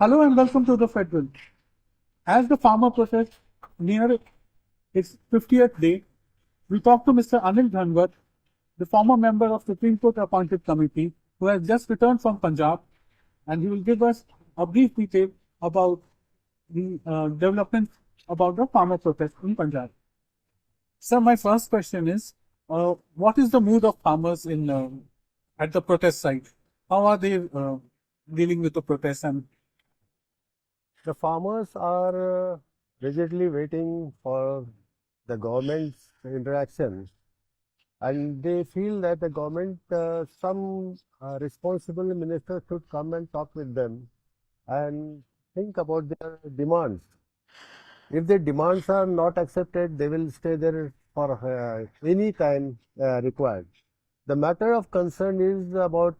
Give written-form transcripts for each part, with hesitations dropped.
Hello and welcome to the Federal. As the farmer protest near its 50th day, we talked to Mr. Anil Dhanwat, the former member of Supreme Court appointed committee who has just returned from Punjab, and he will give us a brief detail about the developments about the farmer protest in Punjab. Sir, my first question is, what is the mood of farmers in at the protest site? How are they dealing with the protest? And The farmers are rigidly waiting for the government's interaction, and they feel that the government, some responsible minister should come and talk with them and think about their demands. If their demands are not accepted, they will stay there for any time required. The matter of concern is about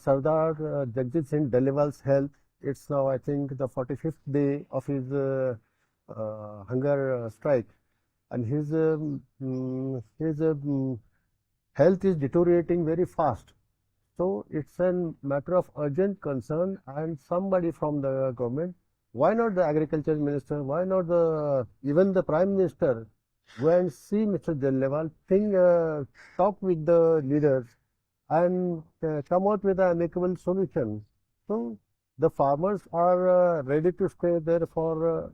Sardar Jagjit Singh Dallewal's health. It's now, I think, the 45th day of his hunger strike, and his health is deteriorating very fast. So it's a matter of urgent concern, and somebody from the government, why not the agriculture minister, why not even the prime minister, go and see Mr. Dallewal, talk with the leaders and come out with an amicable solution. So the farmers are ready to stay there for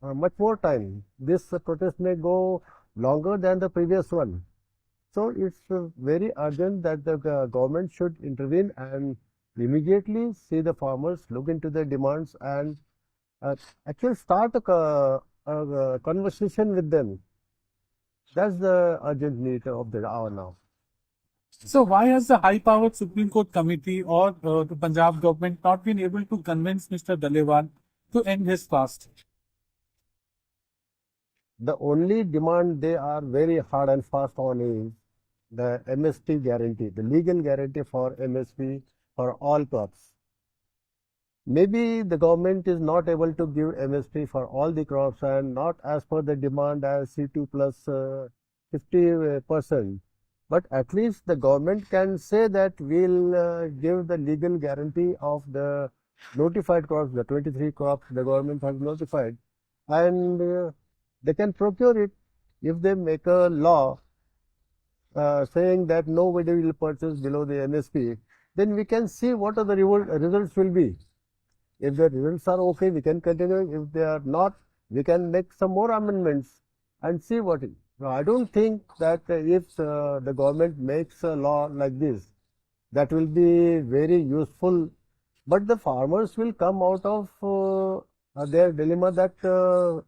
much more time. This protest may go longer than the previous one. So it's very urgent that the government should intervene and immediately see the farmers, look into their demands, and actually start a conversation with them. That's the urgent need of the hour now. so why has the high-powered Supreme Court committee or the Punjab government not been able to convince Mr. Dallewal to end his fast? The only demand they are very hard and fast on is the MSP guarantee, the legal guarantee for MSP for all crops. Maybe the government is not able to give MSP for all the crops and not as per the demand as C2 plus 50%. But at least the government can say that we'll give the legal guarantee of the notified crops, the 23 crops the government has notified, and they can procure it. If they make a law saying that nobody will purchase below the MSP, then we can see what are the results will be. If the results are okay, we can continue. If they are not, we can make some more amendments and see what it. Now, I don't think that if the government makes a law like this, that will be very useful. But the farmers will come out of their dilemma that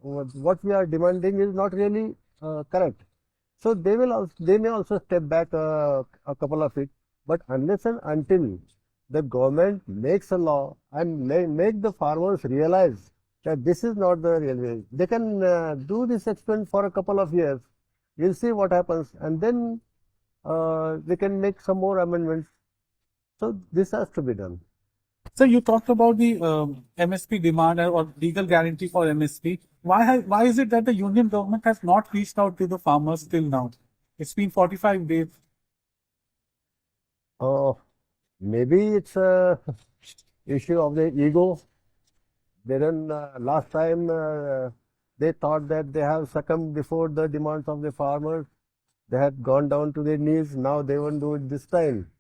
what we are demanding is not really correct. So they may also step back a couple of it. But unless and until the government makes a law and make the farmers realize that this is not the real way, they can do this experiment for a couple of years. We'll see what happens, and then they can make some more amendments. So this has to be done. So you talked about the MSP demand or legal guarantee for MSP. Why is it that the union government has not reached out to the farmers till now? It's been 45 days. Maybe it's a issue of the ego. They don't, last time they thought that they have succumbed before the demands of the farmers. They had gone down to their knees. Now they won't do it this time.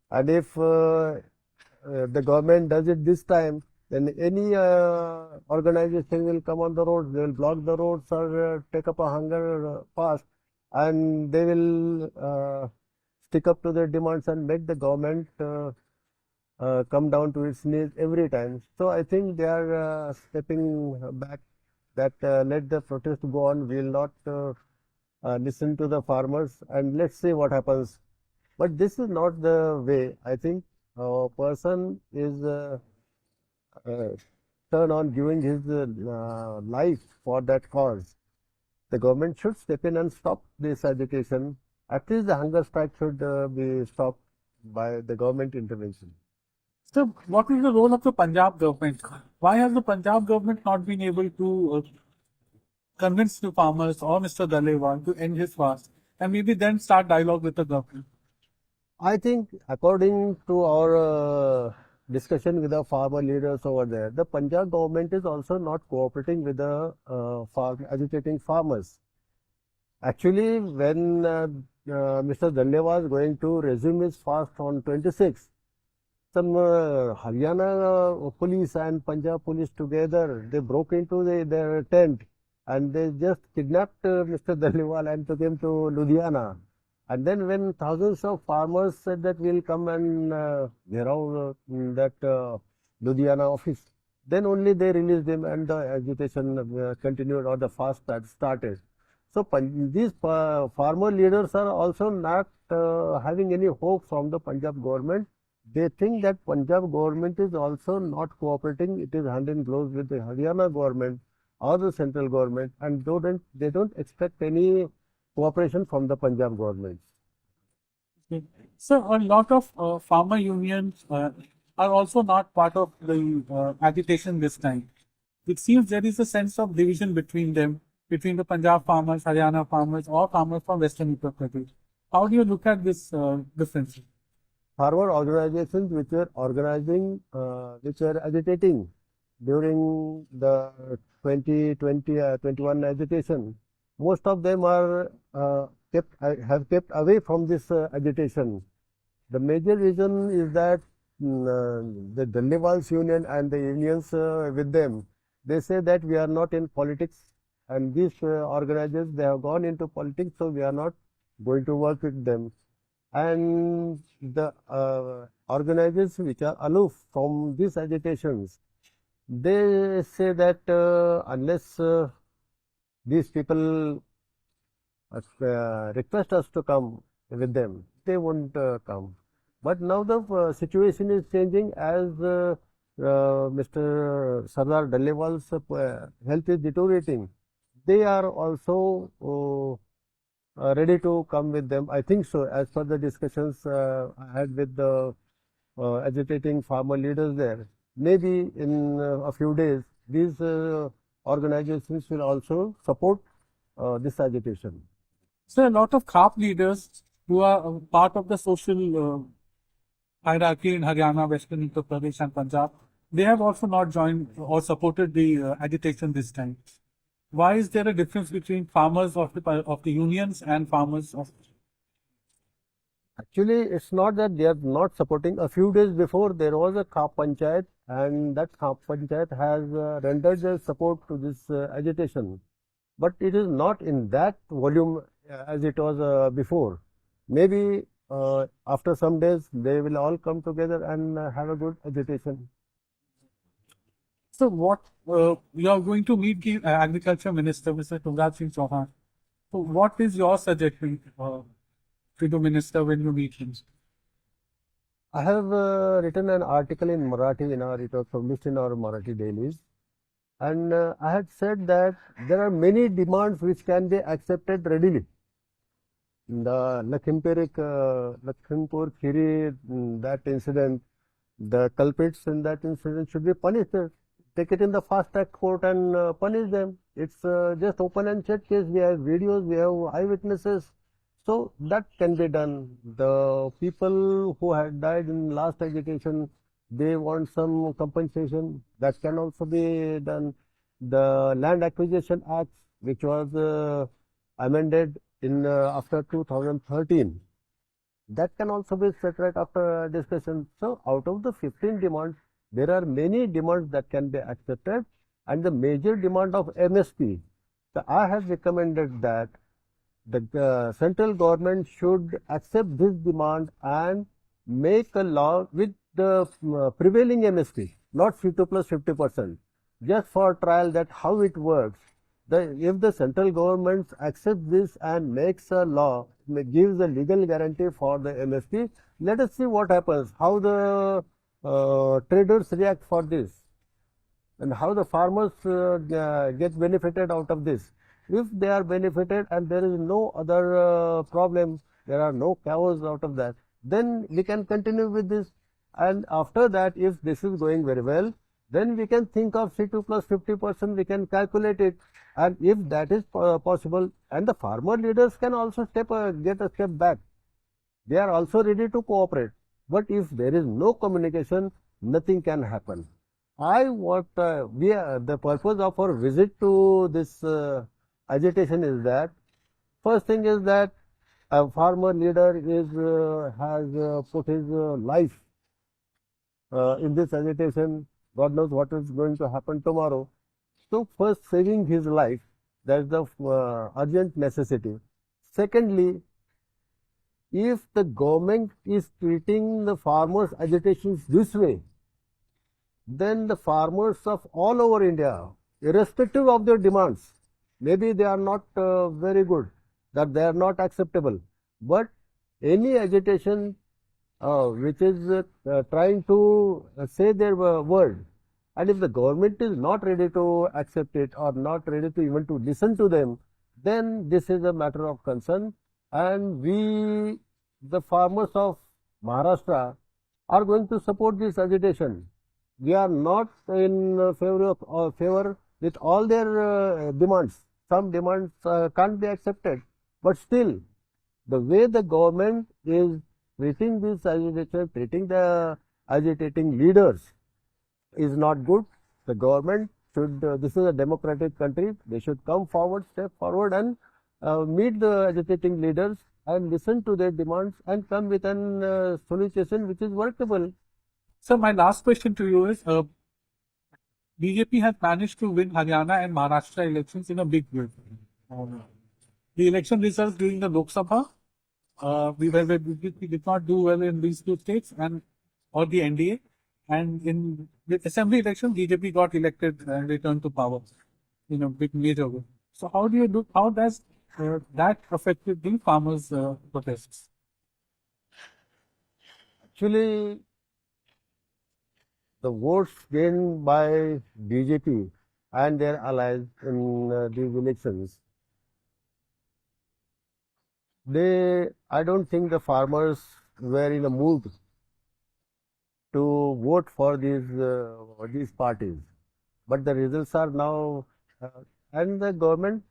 And if the government does it this time, then any organization will come on the roads. They will block the roads or take up a hunger fast, and they will stick up to their demands and make the government come down to its knees every time. So I think they are stepping back, that let the protest go on. We will not listen to the farmers, and let's see what happens. But this is not the way. I think a person is turn on giving his life for that cause. The government should step in and stop this agitation. At least the hunger strike should be stopped by the government intervention. So what is the role of the Punjab government? Why has the Punjab government not been able to convince the farmers or Mr. Dallewal to end his fast and maybe then start dialogue with the government? I think according to our discussion with the farmer leaders over there. The Punjab government is also not cooperating with the agitating farmers. Actually, when Mr. Dande was going to resume his fast on 26th, some Haryana police and Punjab police together, they broke into their tent and they just kidnapped Mr. Dallewal and took him to Ludhiana. And then when thousands of farmers said that we'll come and get out that Ludhiana office, then only they released him and the agitation continued or the fast started. So these farmer leaders are also not having any hope from the Punjab government. They think that Punjab government is also not cooperating. It is hand in glove with the Haryana government or the central government, and they don't expect any cooperation from the Punjab government. Okay. So a lot of farmer unions are also not part of the agitation this time. It seems there is a sense of division between them, between the Punjab farmers, Haryana farmers, or farmers from Western Uttar Pradesh. How do you look at this difference? Farmer organizations which were organizing, which were agitating during the 2020-21 agitation, most of them are have kept away from this agitation. The major reason is that the Dallewal's union and the unions with them, they say that we are not in politics, and these organizers, they have gone into politics, so we are not going to work with them. And the organizers which are aloof from these agitations, they say that unless these people request us to come with them, they won't come. But now the situation is changing as Mr. Sardar Jagjit health is deteriorating. They are also ready to come with them. I think so, as per the discussions I had with the agitating farmer leaders there. Maybe in a few days, these organizations will also support this agitation. So a lot of CAP leaders who are part of the social hierarchy in Haryana, Western Uttar Pradesh and Punjab, they have also not joined or supported the agitation this time. Why is there a difference between farmers of the unions and farmers of? Actually, it's not that they are not supporting. A few days before, there was a Khap Panchayat, and that Khap Panchayat has rendered their support to this agitation. But it is not in that volume as it was before. Maybe after some days, they will all come together and have a good agitation. So what you are going to meet the Agriculture Minister, Mr. Sardar Singh Chauhan. So what is your suggestion to the minister when you meet him? I have written an article in Marathi, it was published in our Marathi dailies. And I had said that there are many demands which can be accepted readily. The Lakhimpur Khiri, that incident, the culprits in that incident should be punished. Take it in the fast track court and punish them. It's just open and shut case. We have videos, we have eyewitnesses. So that can be done. The people who had died in last agitation, they want some compensation. That can also be done. The Land Acquisition Act, which was amended in after 2013, that can also be set right after discussion. So out of the 15 demands, there are many demands that can be accepted, and the major demand of MSP. So I have recommended that the central government should accept this demand and make a law with the prevailing MSP, not 50 plus 50%, just for trial that how it works. If the central government accepts this and makes a law, gives a legal guarantee for the MSP, let us see what happens, how the traders react for this, and how the farmers get benefited out of this. If they are benefited and there is no other problem, there are no cows out of that, then we can continue with this. And after that, if this is going very well, then we can think of C2 plus 50%, we can calculate it. And if that is possible, and the farmer leaders can also get a step back. They are also ready to cooperate. But if there is no communication, nothing can happen. The purpose of our visit to this agitation is that first thing is that a farmer leader has put his life in this agitation. God knows what is going to happen tomorrow. So first, saving his life, that's the urgent necessity. Secondly, if the government is treating the farmers' agitations this way, then the farmers of all over India, irrespective of their demands, maybe they are not very good, that they are not acceptable, but any agitation which is trying to say their word, and if the government is not ready to accept it or not ready to even to listen to them, then this is a matter of concern. And we, the farmers of Maharashtra, are going to support this agitation. We are not in favor with all their demands. Some demands can't be accepted, but still, the way the government is treating this agitation, treating the agitating leaders is not good. The government should, this is a democratic country, they should come forward, step forward and meet the agitating leaders and listen to their demands and come with an solution which is workable. Sir, my last question to you is, BJP has managed to win Haryana and Maharashtra elections in a big way. The election results during the Lok Sabha, we did not do well in these two states or the NDA, and in the assembly election, BJP got elected and returned to power in a big major way. So how does that affected the farmers' protests? Actually, the votes gained by BJP and their allies in these elections, I don't think the farmers were in a mood to vote for these parties. But the results are now, and the government,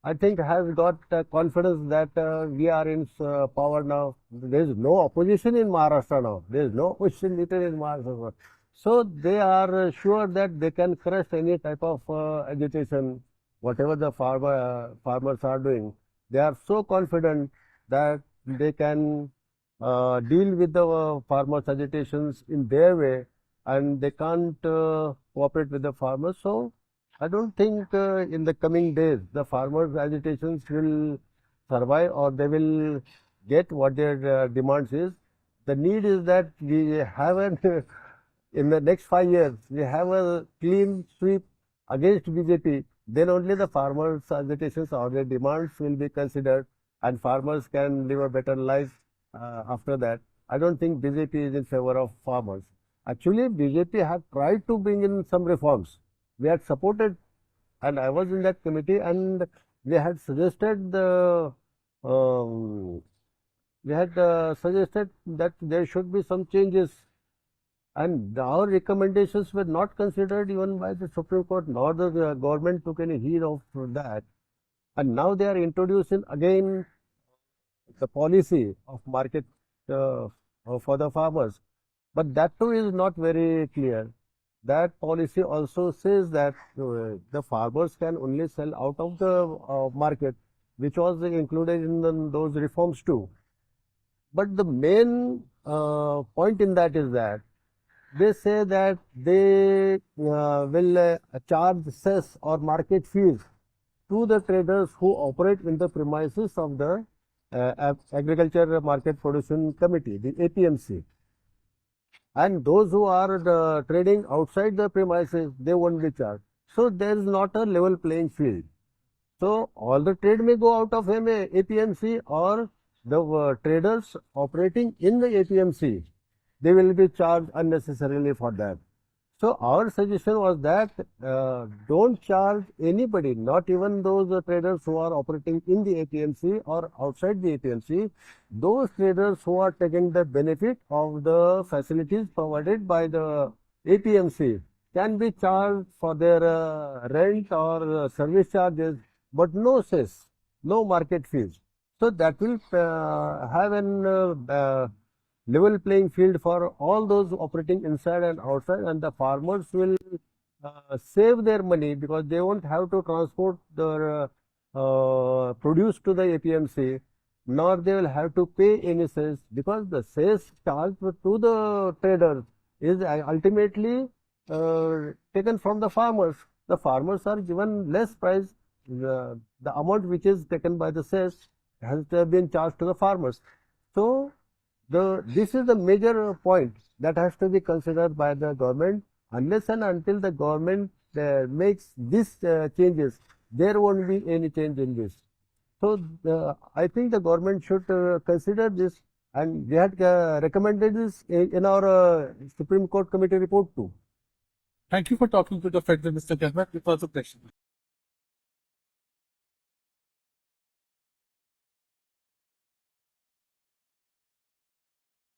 I think, has got confidence that we are in power now. There is no opposition in Maharashtra now. There is no opposition leader in Maharashtra. So they are sure that they can crush any type of agitation, whatever the farmers are doing. They are so confident that they can deal with the farmers' agitations in their way, and they can't cooperate with the farmers. So I don't think in the coming days the farmers' agitations will survive or they will get what their demands is. The need is that we have in the next 5 years, we have a clean sweep against BJP. Then only the farmers' agitations or their demands will be considered, and farmers can live a better life after that. I don't think BJP is in favor of farmers. Actually, BJP had tried to bring in some reforms. We had supported, and I was in that committee, and we had suggested suggested that there should be some changes, and our recommendations were not considered even by the Supreme Court, nor the government took any heed of that. And now they are introducing again the policy of market for the farmers. But that too is not very clear. That policy also says that the farmers can only sell out of the market, which was included in those reforms too. But the main point in that is that they say that they will charge cess or market fees to the traders who operate in the premises of the Agriculture Market Production Committee, the APMC. And those who are trading outside the premises, they won't be charged. So there is not a level playing field. So all the trade may go out of APMC, or the traders operating in the APMC, they will be charged unnecessarily for that. So our suggestion was that don't charge anybody, not even those traders who are operating in the APMC or outside the APMC. Those traders who are taking the benefit of the facilities provided by the APMC can be charged for their rent or service charges, but no no market fees. So that will have an level playing field for all those operating inside and outside, and the farmers will save their money because they won't have to transport their produce to the APMC, nor they will have to pay any cess, because the cess charged to the traders is ultimately taken from the farmers. The farmers are given less price. The amount which is taken by the cess has been charged to the farmers. So this is the major point that has to be considered by the government. Unless and until the government makes these changes, there won't be any change in this. So I think the government should consider this, and we had recommended this in our Supreme Court Committee report too. Thank you for talking to the Federal, Mr. Dhanwat. It was a pleasure.